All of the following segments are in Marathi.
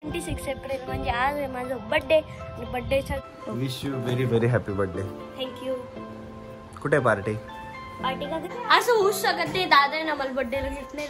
26 एप्रिल म्हणजे आज आहे माझा बर्थडे आणि बर्थडेचा wish you very very happy birthday. Thank you. कुठे पार्टी? पार्टी का असं होऊ शकत नाही, दादा ना मला बर्थडेला घेतले.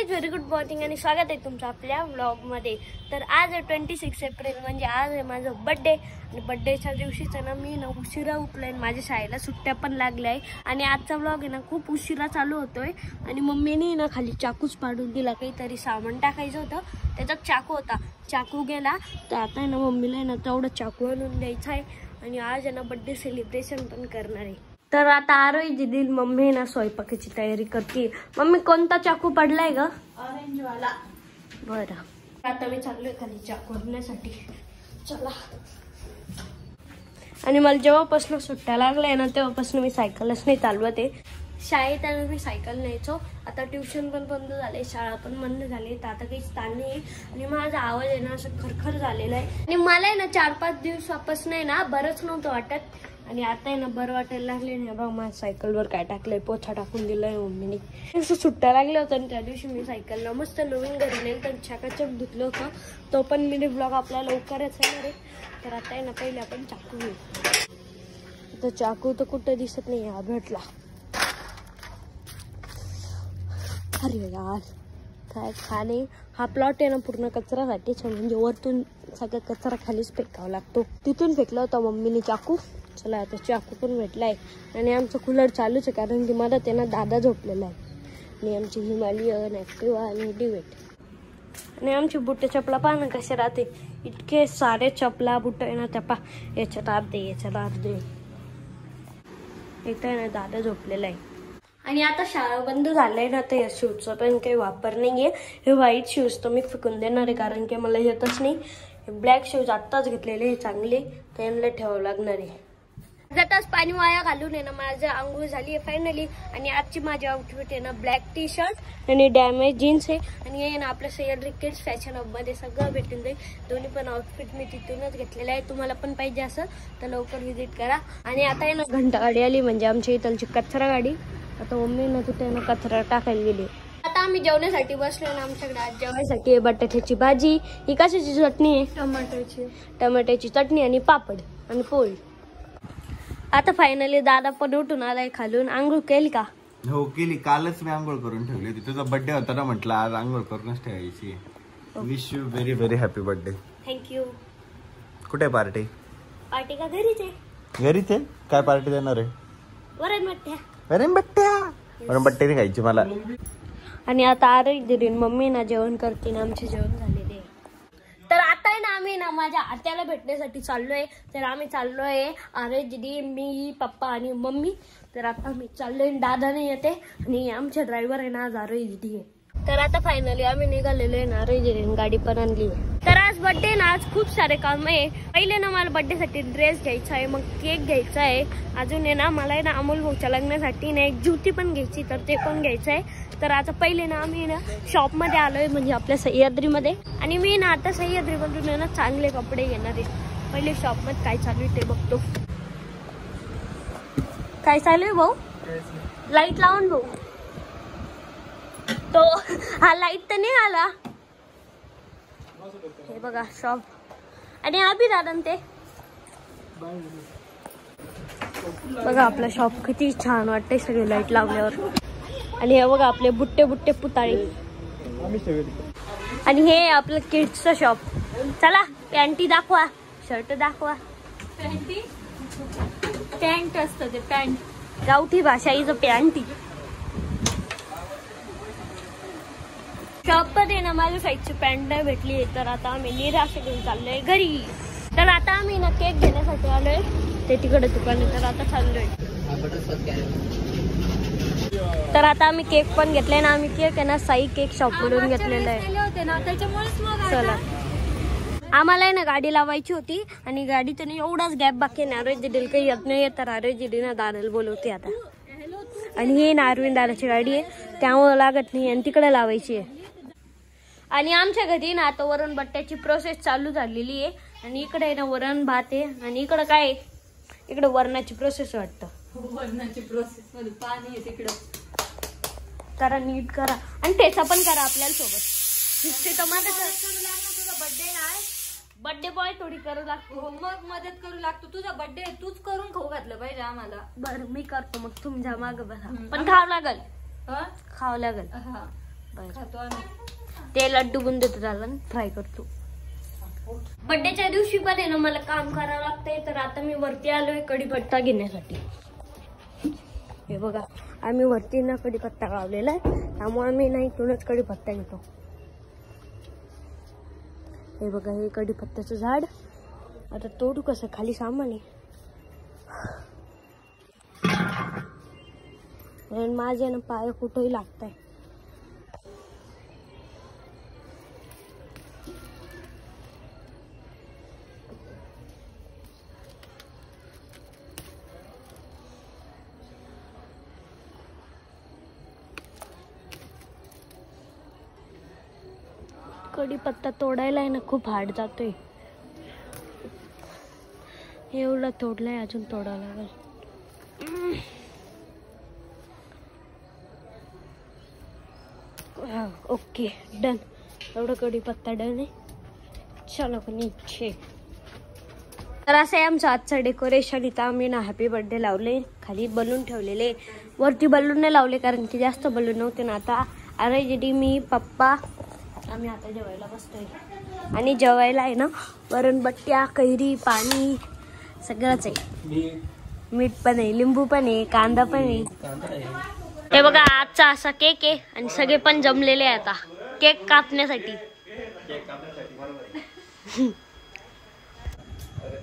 व्हेरी गुड मॉर्निंग आणि स्वागत आहे तुमचं आपल्या व्लॉग मध्ये. तर आज आहे 26 एप्रिल म्हणजे आज आहे माझा बर्थडे आणि बर्थडेच्या दिवशीच ना मी ना उशिरा उठलोय. माझ्या शाळेला सुट्ट्या पण लागल्या आहे आणि आजचा व्लॉग आहे ना खूप उशिरा चालू होतोय. आणि मम्मीने ना खाली चाकूच पाडून दिला, काहीतरी सामान टाकायचं होतं त्याच्यात चाकू होता, चाकू गेला. तर आता आहे ना मम्मीला आहे ना तेवढं चाकू आणून द्यायचं आहे आणि आज आहे ना बर्थडे सेलिब्रेशन पण करणार आहे. तर आता आरोही दिदी मम्मी ना स्वयंपाकाची तयारी करते. मम्मी कोणता चाकू पडलाय ग? ऑरेंज वाला. बरं, आता मी चाललोय खाली चाकू आणण्यासाठी. चला. आणि मला जेव्हापासून सुट्ट्या लागलाय ना तेव्हापासून मी सायकलच नाही चालवत आहे. शाळेत मी सायकल न्यायचो, आता ट्युशन पण बंद झाले, शाळा पण बंद झाली, तर आता काही स्थान नाही. आणि माझा आवाज आहे ना असं खरखर झालेला आहे आणि मला आहे ना 4-5 दिवसापासून आहे ना बरंच नव्हतं वाटत आणि आता आहे ना बरं वाटायला लागले. नाही बघ माझ्या सायकलवर काय टाकलंय, पोछा टाकून दिलाय मम्मीने. असं सुट्ट्या लागल्या होत्या आणि त्या दिवशी मी सायकलला मस्त नवीन घरी नेलं तर छाकाचक धुतलं होतं. तो पण मिनी ब्लॉग आपल्याला लवकरच आहे रे. तर आता आहे ना पहिले आपण चाकू घेऊ. तर चाकू तर कुठं दिसत नाही, हा भेटला. अरे यार काय खाणे. हा प्लॉट आहे ना पूर्ण कचरासाठीच, म्हणजे वरतून सगळं कचरा खालीच फेकावा लागतो. तिथून फेकला होता मम्मीने चाकू. चला आता चाकू पण भेटलाय आणि आमचं कूलर चालूच आहे कारण की मला त्यांना दादा झोपलेला आहे आणि आमची हिमालयन ॲक्टिवा आणि डिवेट. आणि आमची बुट्टे चपला पहा ना कसे राहते, इतके सारे चपला बुट्ट आहे ना त्या पा. याच्यात अर्धे याच्यात अर्धे. इथं आहे ना दादा झोपलेला आहे. आणि आता शाळा बंद झालंय ना तर या शूजचा पण काही वापर नाहीये. हे व्हाईट शूज तर मी फेकून देणार आहे कारण की मला येतच नाही. हे ब्लॅक शूज आत्ताच घेतलेले, हे चांगले, तर यांना ठेवावं लागणार आहे. जाताच पाणी वाया घालून आहे ना माझं आंघोळ झाली आहे फायनली. आणि आजची माझी आउटफिट आहे ना ब्लॅक टी शर्ट आणि डॅमेज जीन्स आहे. आणि हे ना आपलं सह्याद्री किड्स फॅशन हबमध्ये सगळं भेटून जाईल. दोन्ही पण आउटफिट मी तिथूनच घेतलेलं आहे. तुम्हाला पण पाहिजे असं तर लवकर व्हिजिट करा. आणि आता आहे ना घंटा गाडी आली म्हणजे आमच्या इथलची कचरा गाडी. आता मम्मी ना तिथे ना कचरा टाकायला गेली. आता आम्ही जेवण्यासाठी बसलो ना. आमच्याकडे आज जेवण्यासाठी बटाट्याची भाजी, ही कशाची चटणी आहे? टमाट्याची चटणी आणि पापड आणि पोळी. आता फायनली दादा पण उठून आलाय खालून. आंघोळ केली का? हो केली, कालच मी आंघोळ करून ठेवली होती. तुझा बर्थडे होता ना, म्हटलं आज आंघोळ करूनच ठेवायची. Wish you very very happy birthday. Thank you. कुठे पार्टी? पार्टी का घरीच आहे? घरीच आहे. काय पार्टी देणार आहे? वरण बट्ट्या. वरण बट्ट्या? वरण बट्टे नाही खायची मला. आणि आता आरोग्य दिली मम्मी ना जेवण करते ना. आमचे जेवण झालेले. तर आता आहे ना आम्ही ना माझ्या आत्याला भेटण्यासाठी चाललोय. तर आम्ही चाललोय आरोग्य दिदी, मी, पप्पा आणि मम्मी. तर आता आम्ही चाललोय, दादा नाही येते आणि आमच्या ड्रायव्हर आहे ना आज आरोग्य दिदी आहे. तर आता फायनली आम्ही निघालेलो आहे ना. आरोग्य दिदीने गाडी पण आणली आहे. तर आज बर्थडे ना, आज खूप सारे काम आहे. पहिले ना मला बर्थडे साठी ड्रेस घ्यायचा आहे, मग केक घ्यायचा आहे, अजून आहे ना मला आहे ना अमोल भाऊच्या लग्नासाठी ना एक जुती पण घ्यायची, तर ते पण घ्यायचं आहे. तर आता पहिले ना आम्ही ना शॉप मध्ये आलोय म्हणजे आपल्या सह्याद्रीमध्ये. आणि मी ना आता सह्याद्रीमधून ना चांगले कपडे घेणार आहे. पहिले शॉप मध्ये काय चालू आहे ते बघतो. काय चालू आहे भाऊ? लाईट लावून भाऊ. तो हा लाईट तर नाही आला. हे बघा शॉप. आणि अभि दादा ते बघा आपला शॉप किती छान वाटते सगळे लाईट लावल्यावर. आणि हे बघा आपले बुट्टे बुट्टे पुताळे. आणि हे आपलं किड्सचं शॉप. चला पॅन्टी दाखवा, शर्ट दाखवा. पॅन्ट असतं ते, पॅन्ट गावठी भाषा हिचं पॅन्टी. शॉप मध्ये ना माझ्या साईजची पॅन्ट नाही भेटली तर आता आम्ही निराश घेऊन चाललोय घरी. तर आता आम्ही ना केक घेण्यासाठी आलोय, ते तिकडे दुकान आहे. तर आता चाललोय. तर आता आम्ही केक पण घेतलाय ना. आम्ही केक आहे ना साई केक शॉप मधून घेतलेला आहे. चला. आम्हाला आहे ना गाडी लावायची होती आणि गाडी तर एवढाच गॅप बाकी आहे. आरोग्य दिदीला काही येत नाही, तर आरोग्य दिदी ना दादाला बोलवते आता. आणि ही ना अरविंद दादाची गाडी आहे त्यामुळे लागत नाही आणि तिकडे लावायची आहे. आणि आमच्या घरी ना आता वरण बट्ट्याची प्रोसेस चालू झालेली आहे. आणि इकडे आहे ना वरण भात आहे आणि इकडे काय आहे? इकडे वरणाची प्रोसेस वाटतं. वरणाची प्रोसेस मध्ये पाणी आहे तिकडं. करा, नीट करा आणि त्याचा पण करा आपल्याला सोबत. तुझा बर्थडे नाही, बर्थडे बॉय थोडी करू लागतो. मग मदत करू लागतो. तुझा बर्थडे तूच करून खाऊ घातलं पाहिजे आम्हाला. बरं मी करतो मग, तुमच्या माग बसा. पण खावं लागल, खावं लागल. हा बरं खातो आम्ही. ते लड्डू बुंद देतो त्याला, फ्राय करतो. बर्थडेच्या दिवशी पण आहे ना मला काम करावं लागतंय, तर आता मी वरती आलोय कढीपत्ता घेण्यासाठी. हे बघा आम्ही वरती ना कढीपत्ता लावलेला आहे, त्यामुळे आम्ही ना इथूनच कढीपत्ता घेतो. हे बघा हे कढीपत्त्याचं झाड. आता तोडू कसं, खाली सामान आहे. माझे ना पाय कुठेही लागताय. कढीपत्ता तोडायला आहे ना खूप हार्ड जातोय. एवढा तोडलाय, अजून तोडावं लागेल. Okay done. एवढा कढीपत्ता डन आहे. चलो नीचे. तर असं आहे आमचं आजचं डेकोरेशन. इथं आम्ही ना हॅपी बर्थडे लावले, खाली बलून ठेवलेले, वरती बलून नाही लावले कारण की जास्त बलून नव्हते ना. आता अरे मी पप्पा आम्ही आता जेवायला बसतोय. आणि जेवायला आहे ना वरण बट्ट्या, कैरी, पाणी सगळंच आहे. मीठ पण आहे, लिंबू पण आहे, कांदा पण आहे. हे बघा आजचा असा केक आहे आणि सगळे पण जमलेले आहे आता केक कापण्यासाठी.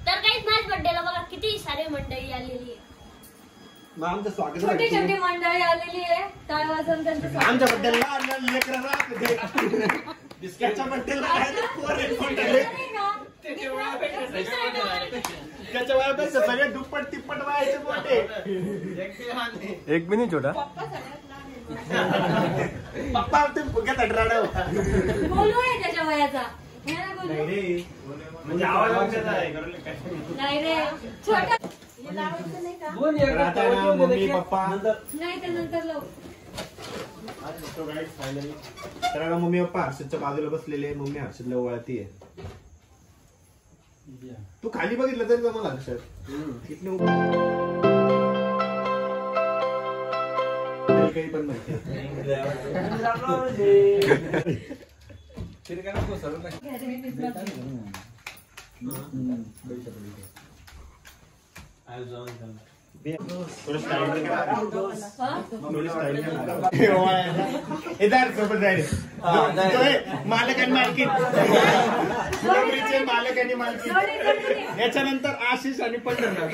तर काहीच माझ्या बर्थडेला बघा किती सारे मंडळी आलेली आहे. छोटी छोटी मंडळी आलेली आहे. टाळ वाजवून त्यांचं स्वागत. आमच्या बड्डेला बिस्किटच्या बड्डेला त्याच्या वयापेक्षा सगळे दुप्पट तिप्पट वयाचे मोठे. एक भी नाही छोटा. पप्पा ते फुग्यात अडराडा बोलू आहे त्याच्या वयाचा. म्हणजे आवाज नाही रे छोटा. मम्मी पप्पा नाही ते नंतर लावू. तर मम्मी पप्पा हर्षदच्या बाजूला बसलेले. मम्मी हर्षदला ओवाळतीये. तू खाली बघितलं तरी जमलं हर्षद. काही पण माहिती मालक आणि मालकीन. मालक आणि मालकीन. याच्यानंतर आशिष आणि पंढरनाथ.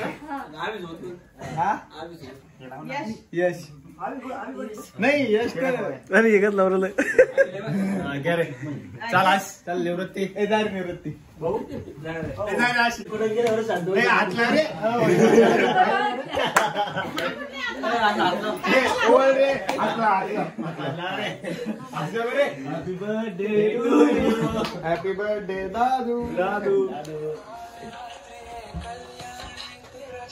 यश नाही यश अरे एकच लावलं. चाल आज चाल निवृत्ती. निवृत्ती हॅपी बर्थडे दादू.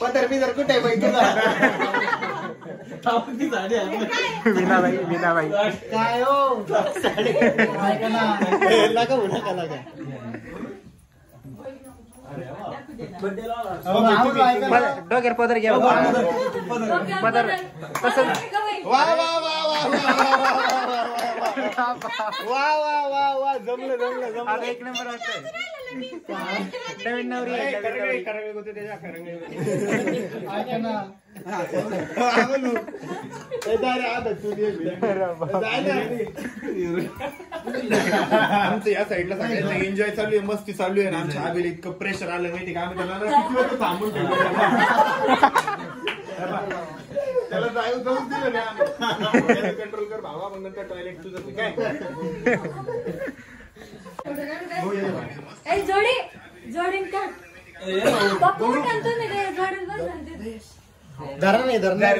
पदर बिदर कुठे माहिती मीनाबाई काय हो डोक्यावर पदर घ्या. पदर कसं वा वा वा वा वा वा वा जमलं जमलं जमलं. एक नंबर वाटतंय. नवीन नवरी होते त्याच्या आमचं या साईडला सगळ्यांना एन्जॉय चालू आहे, मस्ती चालू आहे. आमच्या आबीला इतकं प्रेशर आलं माहिती का. आम्ही त्याला थांबून ठेवलं. त्याला जाऊन जाऊन दिलं ना. कंट्रोल कर भावा. मग नंतर टॉयलेट तुझं काय जोडी जोडी का पप्पा म्हणतो ना रे जोडी बस. धरा नाही धरणार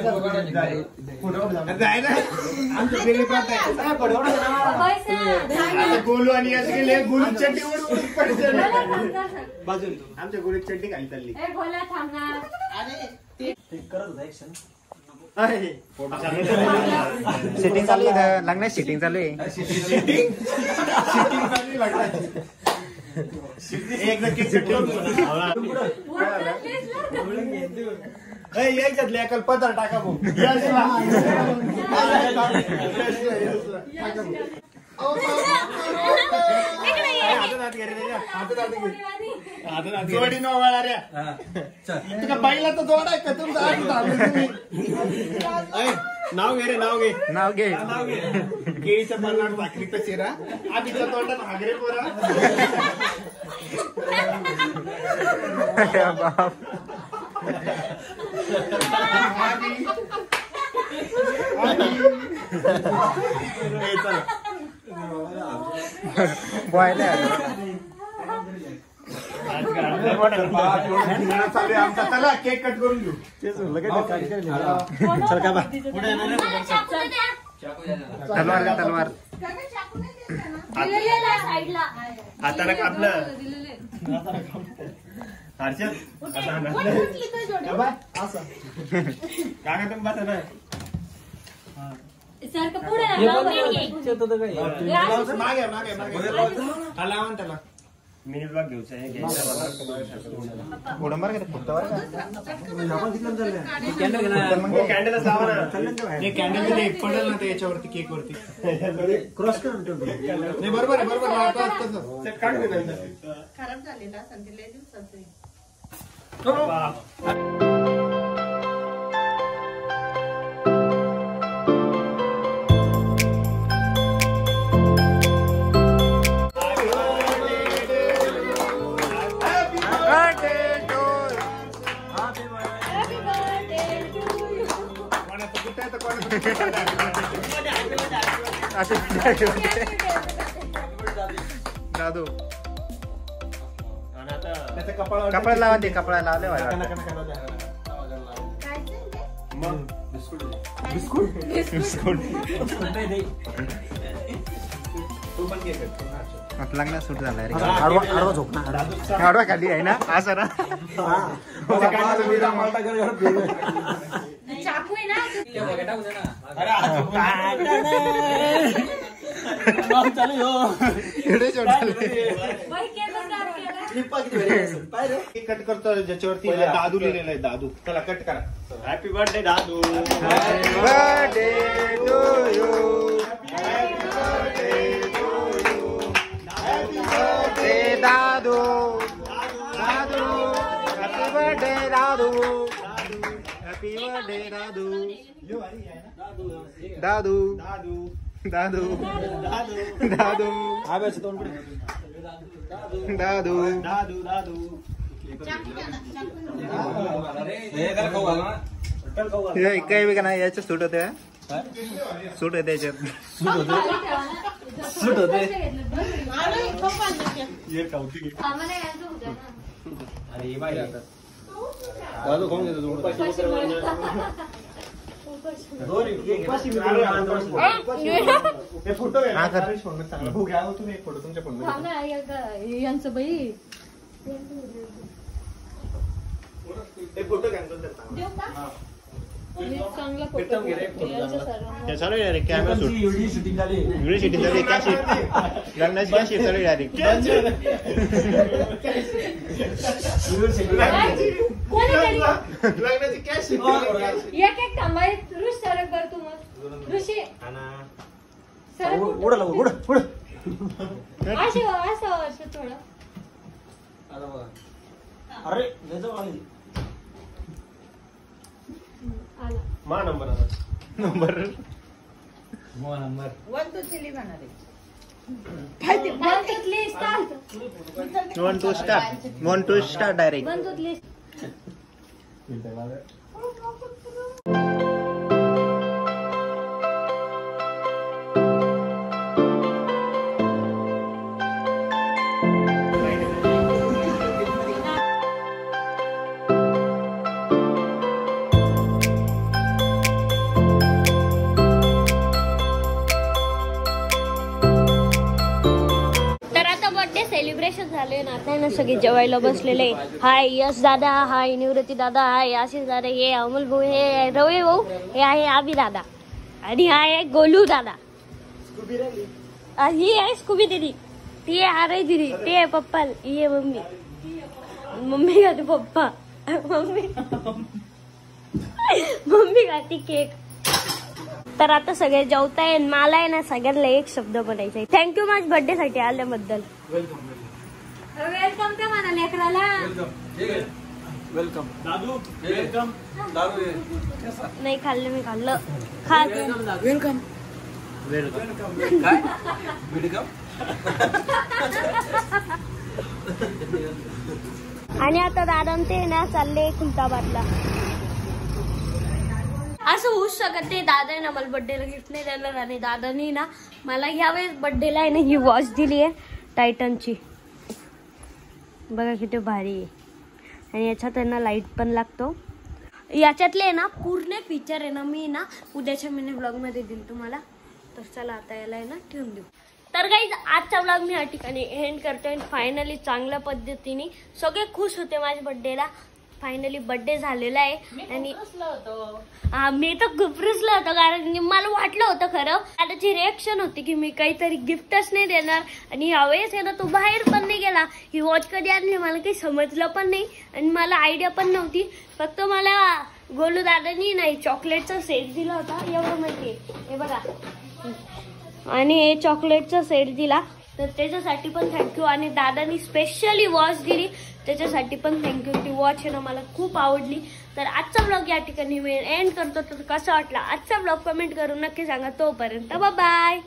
गोलू आणि यश गेले. गोलू चड्डीवर बाजून आमच्या गोळीत चड्डी खाली चालली. बोला थांबणार. करत होता ऍक्शन. सिटिंग चालू आहे लग्नात सिटिंग चालू आहे पदर टाका जोडी पहिला तर जोड आहे का तुमचं नाव घे रे नाव घे केळीच्या पानावर भाकरीचा चिरा आधीच्या तोंडात हागरे पोरा आमचा चला केक कट करून घेऊ तलवार हाताला कापलं काय तुम्ही बसा ना मागे लावून त्याला मिनिट भाग घ्यायचा कॅन्डलच लावा ना कॅन्डल पडेल ना याच्यावरती केक वरती क्रॉस करून ठेवतो नाही बरोबर आहे बरोबर काढून खराब झालेला दादू कपडा लावा ते कपडा लावले लग्न सूट झालाय रे आडवा झोप ना आडवा खाली आहे ना असं ना चाकू आहे ना कट करतो ज्याच्यावरती दादू लिहिलेला आहे दादू चला कट करा हॅपी बर्थडे दादू हॅपी बर्थडे टू यू दादू दादू हॅपी बर्थडे दादू हॅपी बर्थडे दादू दादू दादू दादू दादू दादू काही बी का नाही याच्यात सूट होते सूट होते याच्यात सूट होते दादू कोण घेतो फोटो तुम्ही फोटो तुमच्या फोन यांचं बाई फोटो चांगला फोटो चालू आहे कॅमेरा व्हिडिओ शूटिंग झाली काय शीट लग्नाची काय शीट चालू आहे लग्नाची काय शीट एक थांबाय ऋषी सरक बर तू मग ऋषी असं थोडं अरे मा नंबर नंबर 1 2 3 म्हणा रे 1 2 स्टार्ट डायरेक्ट 1 2 3 सेलिब्रेशन झाले आहे ना, आता आहे ना सगळे जेवायला बसलेले. हाय यश दादा, हाय निवृत्ती दादा, हाय आशिष दादा, हे अमोल भाऊ, हे रवी भाऊ, हे आहे आबी दादा आणि हा आहे गोलू दादा. ही आहे स्कूबी दिदी, ती आहे आरे दिदी, ते आहे पप्पा, ही आहे मम्मी. मम्मी खाते पप्पा, मम्मी खाती केक. तर आता सगळे जेवताय. मला आहे ना सगळ्यांना एक शब्द बोलायचा आहे. थँक्यू माझ्या बर्थडे साठी आल्याबद्दल. वेलकम का म्हणा लेकराला. वेलकम दादू, वेलकम दादू. नाही खाल्लं, मी खाल्लं. खा. वेलकम वेलकम काय वेलकम. आणि आता दादा ते ना चालले खुलताबादला. असं होऊच शकत नाही. दादा ना मला बर्थडेला गिफ्ट नाही देणार आणि दादानी ना मला यावेळेस बर्थडेला आहे ना ही वॉच दिली आहे टायटनची. बघा किती भारी आहे. आणि याच्यात त्यांना लाईट पण लागतो. याच्यातले ना पूर्ण फीचर आहे ना मी ना उद्याच्या मिनी ब्लॉग मध्ये देईल तुम्हाला. तर चला आता याला आहे ना ठेवून देऊ. तर गाईज आजचा ब्लॉग मी या ठिकाणी एंड करतोय. फायनली चांगल्या पद्धतीने सगळे खुश होते माझ्या बर्थडेला. फायनली बर्थडे झालेला आहे. आणि मी तर खूप रुसलो होतो कारण मला वाटलं होतं खरं त्याची रिएक्शन होती की मी काहीतरी गिफ्टच नाही देणार. आणि यावेळेस आहे ना तो बाहेर पण नाही गेला. ही वॉच कधी आणली मला काही समजलं पण नाही आणि मला आयडिया पण नव्हती. फक्त मला गोलू दादानी नाही चॉकलेटचा सेट दिला होता एवढं माहितीये. हे बघा आणि हे चॉकलेटचा सेट दिला तर त्याच्यासाठी पण थँक्यू. आणि दादानी स्पेशली वॉच दिली त्याच्यासाठी पण थँक्यू. ती वॉच आहे ना मला खूप आवडली. तर आजचा ब्लॉग या ठिकाणी मी एंड करतो. तर कसा वाटला आजचा ब्लॉग कमेंट करून नक्की सांगा. तोपर्यंत बाय.